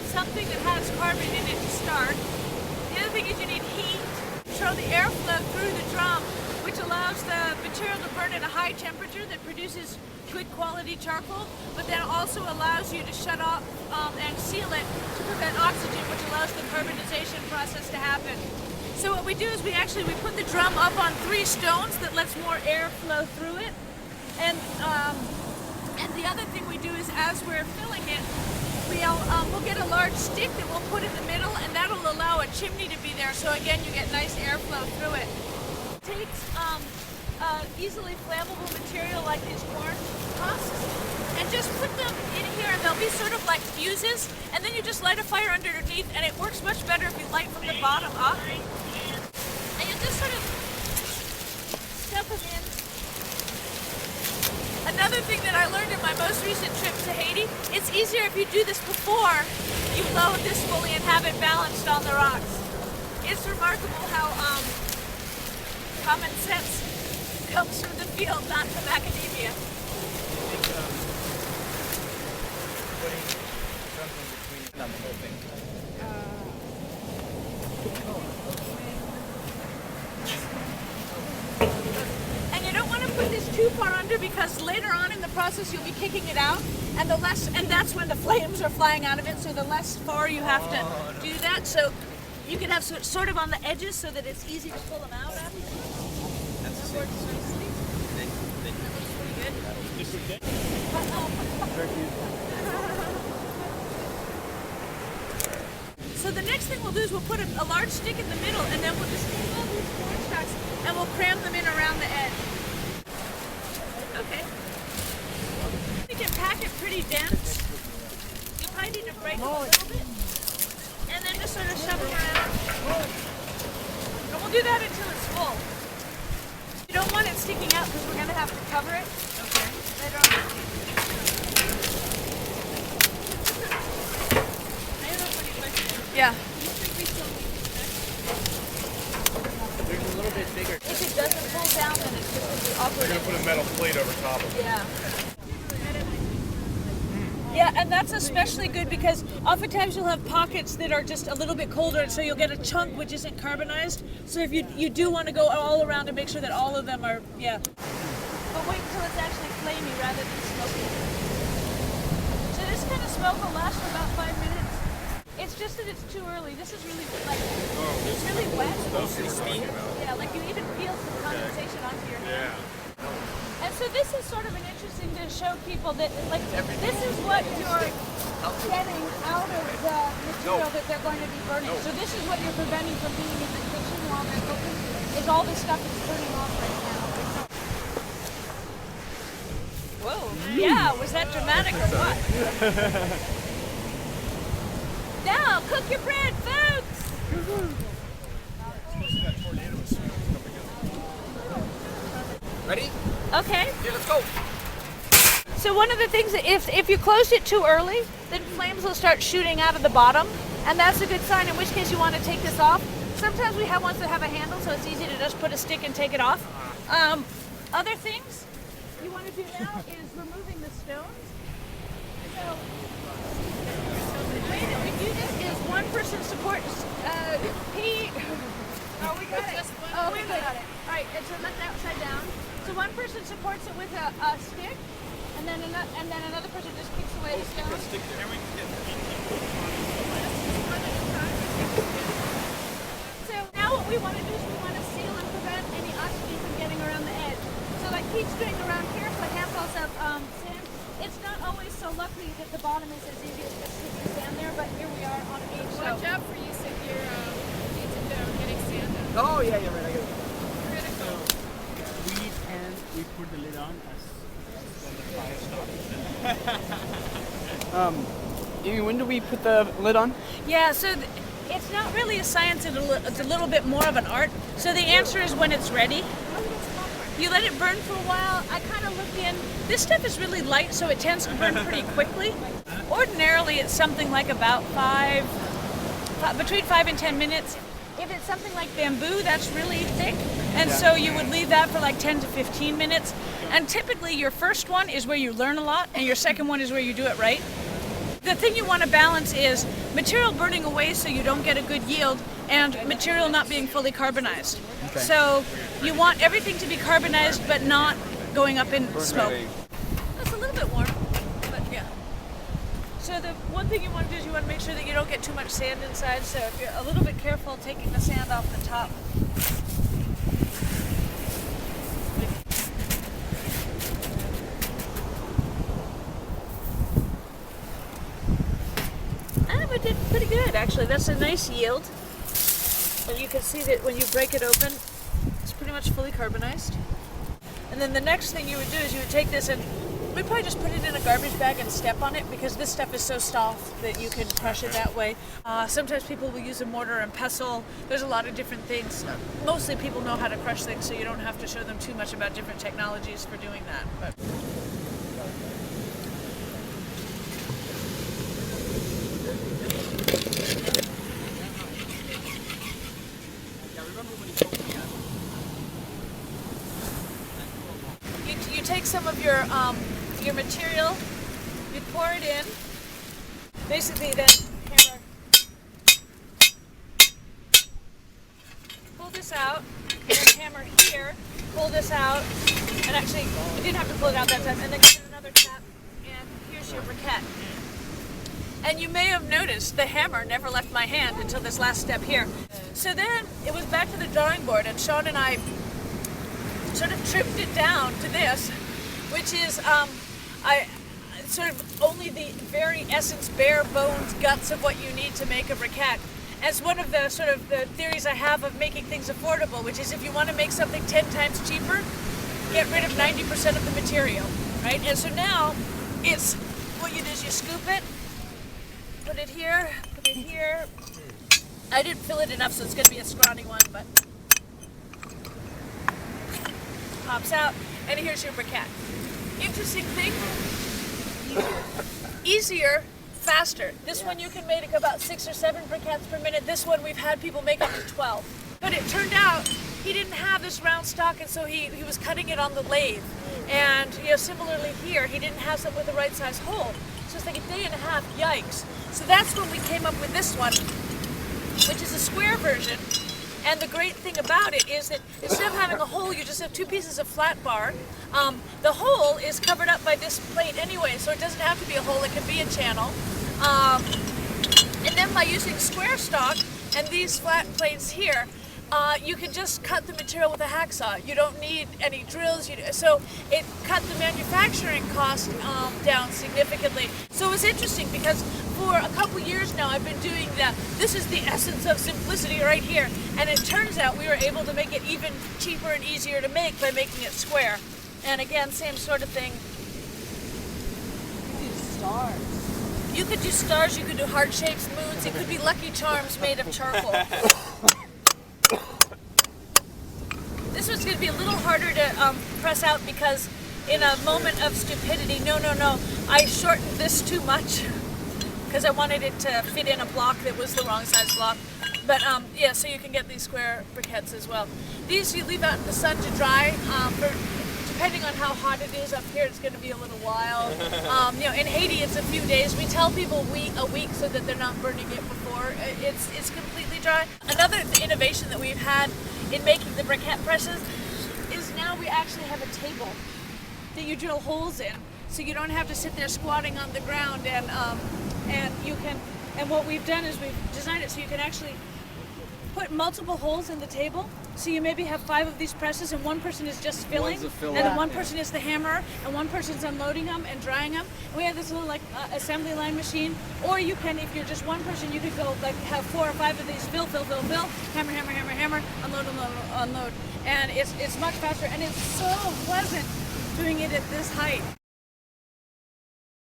something that has carbon in it to start. The other thing is you need heat to control the airflow through the drum, which allows the material to burn at a high temperature that produces good quality charcoal, but then also allows you to shut off and seal it to prevent oxygen, which allows the carbonization process to happen. So what we do is we put the drum up on 3 stones that lets more air flow through it. And the other thing we do is as we're filling it, we'll get a large stick that we'll put in the middle, and that'll allow a chimney to be there. So again, you get nice airflow through it. It takes easily flammable material like these corn husks and just put them in here, and they'll be sort of like fuses, and then you just light a fire underneath, and it works much better if you light from the bottom up. And you just sort of stuff them in. Another thing that I learned in my most recent trip to Haiti, it's easier if you do this before you load this fully and have it balanced on the rocks. It's remarkable how common sense comes from the field, not from academia. Putting something between the whole thing. And you don't want to put this too far under, because later on in the process you'll be kicking it out, and that's when the flames are flying out of it. So the less far you have to do that, so you can have sort of on the edges so that it's easy to pull them out after. That's That works nicely. That looks pretty good. So the next thing we'll do is we'll put a large stick in the middle, and then we'll just take all these corn stalks and we'll cram them in around the edge. Okay. We can pack it pretty dense. You probably need to break them a little bit, and then just sort of shove them around. And we'll do that until it's full. You don't want it sticking out because we're going to have to cover it. Okay. Later on. Yeah. There's a little bit bigger. If it doesn't pull down, then it's just going to be awkward. They're going to put a metal plate over top of it. Yeah. Yeah, and that's especially good because oftentimes you'll have pockets that are just a little bit colder, and so you'll get a chunk which isn't carbonized. So if you do want to go all around and make sure that all of them are, yeah. But wait until it's actually flamey rather than smoky. So this kind of smoke will last for about 5 minutes. It's just that it's too early. This is really it's really wet. Those are steam. Yeah, like you even feel some condensation onto your hand. Yeah. And so this is sort of an interesting to show people that this is what you're getting out of the material that they're going to be burning. So this is what you're preventing from being in the kitchen while they're cooking, is all this stuff is burning off right now. Whoa. Yeah, was that dramatic or what? Now, cook your bread, folks! Ready? Okay. Yeah, let's go. So one of the things, that if you closed it too early, then flames will start shooting out of the bottom, and that's a good sign, in which case you want to take this off. Sometimes we have ones that have a handle, so it's easy to just put a stick and take it off. Other things you want to do now is removing the stones. So the way that we do this is one person supports Pete. Oh, we got it. Oh, we got it. All right, and so let that upside down. So one person supports it with a stick, and then another person just kicks away the stone. So now what we want to do is we want to seal and prevent any oxygen from getting around the edge. So like Pete's doing around here, so handfuls of sand. It's not always so lucky that the bottom is as easy as just sticking sand there, but here we are on a beach. Watch out for you if you're getting sand up. Oh, yeah, you're right. I get it. Critical. We put the lid on as when the fire stops. Amy, when do we put the lid on? Yeah, so it's not really a science, it's a little bit more of an art. So the answer is when it's ready. You let it burn for a while. I kind of looked in. This stuff is really light, so it tends to burn pretty quickly. Ordinarily, it's something like about between 5 and 10 minutes. If it's something like bamboo, that's really thick, and so you would leave that for like 10 to 15 minutes. And typically, your first one is where you learn a lot, and your second one is where you do it right. The thing you want to balance is material burning away so you don't get a good yield, and material not being fully carbonized. Okay. So you want everything to be carbonized but not going up in smoke. That's a little bit warm, but yeah. So the one thing you want to do is you want to make sure that you don't get too much sand inside, so if you're a little bit careful taking the sand off the top. We did pretty good, actually. That's a nice yield. And you can see that when you break it open, it's pretty much fully carbonized. And then the next thing you would do is you would take this and we'd probably just put it in a garbage bag and step on it, because this stuff is so soft that you can crush it that way. Sometimes people will use a mortar and pestle. There's a lot of different things. Mostly people know how to crush things, so you don't have to show them too much about different technologies for doing that. But you take some of your material, you pour it in, basically then hammer, pull this out, and then hammer here, pull this out, and actually you didn't have to pull it out that time, and then give it another tap, and here's your briquette. And you may have noticed the hammer never left my hand until this last step here. So then it was back to the drawing board, and Sean and I sort of trimmed it down to this, which is sort of only the very essence, bare bones, guts of what you need to make a briquette. As one of the sort of the theories I have of making things affordable, which is if you want to make something 10 times cheaper, get rid of 90% of the material, right? And so now it's what you do is you scoop it, put it here, put it here. I didn't fill it enough, so it's going to be a scrawny one, but pops out, and here's your briquette. Interesting thing, easier, faster. This one you can make about 6 or 7 briquettes per minute. This one we've had people make up to 12. But it turned out he didn't have this round stock, and so he was cutting it on the lathe. And similarly here, he didn't have some with the right size hole. So it's like a day and a half, yikes. So that's when we came up with this one, which is a square version. And the great thing about it is that instead of having a hole, you just have 2 pieces of flat bar. The hole is covered up by this plate anyway, so it doesn't have to be a hole, it can be a channel. And then by using square stock and these flat plates here, you can just cut the material with a hacksaw. You don't need any drills, so it cut the manufacturing cost down significantly. So it was interesting because for a couple years now I've been doing this is the essence of simplicity right here, and it turns out we were able to make it even cheaper and easier to make by making it square. And again, same sort of thing. You could do stars. You could do stars, you could do heart shapes, moons, it could be Lucky Charms made of charcoal. This was going to be a little harder to press out because in a moment of stupidity, no, I shortened this too much because I wanted it to fit in a block that was the wrong size block. But yeah, so you can get these square briquettes as well. These you leave out in the sun to dry. Depending on how hot it is up here, it's going to be a little while. In Haiti, it's a few days. We tell people a week so that they're not burning it before it's completely dry. Another innovation that we've had in making the briquette presses is now we actually have a table that you drill holes in, so you don't have to sit there squatting on the ground, and you can. And what we've done is we've designed it so you can actually put multiple holes in the table. So you maybe have 5 of these presses, and one person is just filling, and then one person is the hammer, and one person's unloading them and drying them. And we have this little assembly line machine. Or you can, if you're just one person, you could go have 4 or 5 of these, fill, hammer, unload. And it's much faster, and it's so pleasant doing it at this height.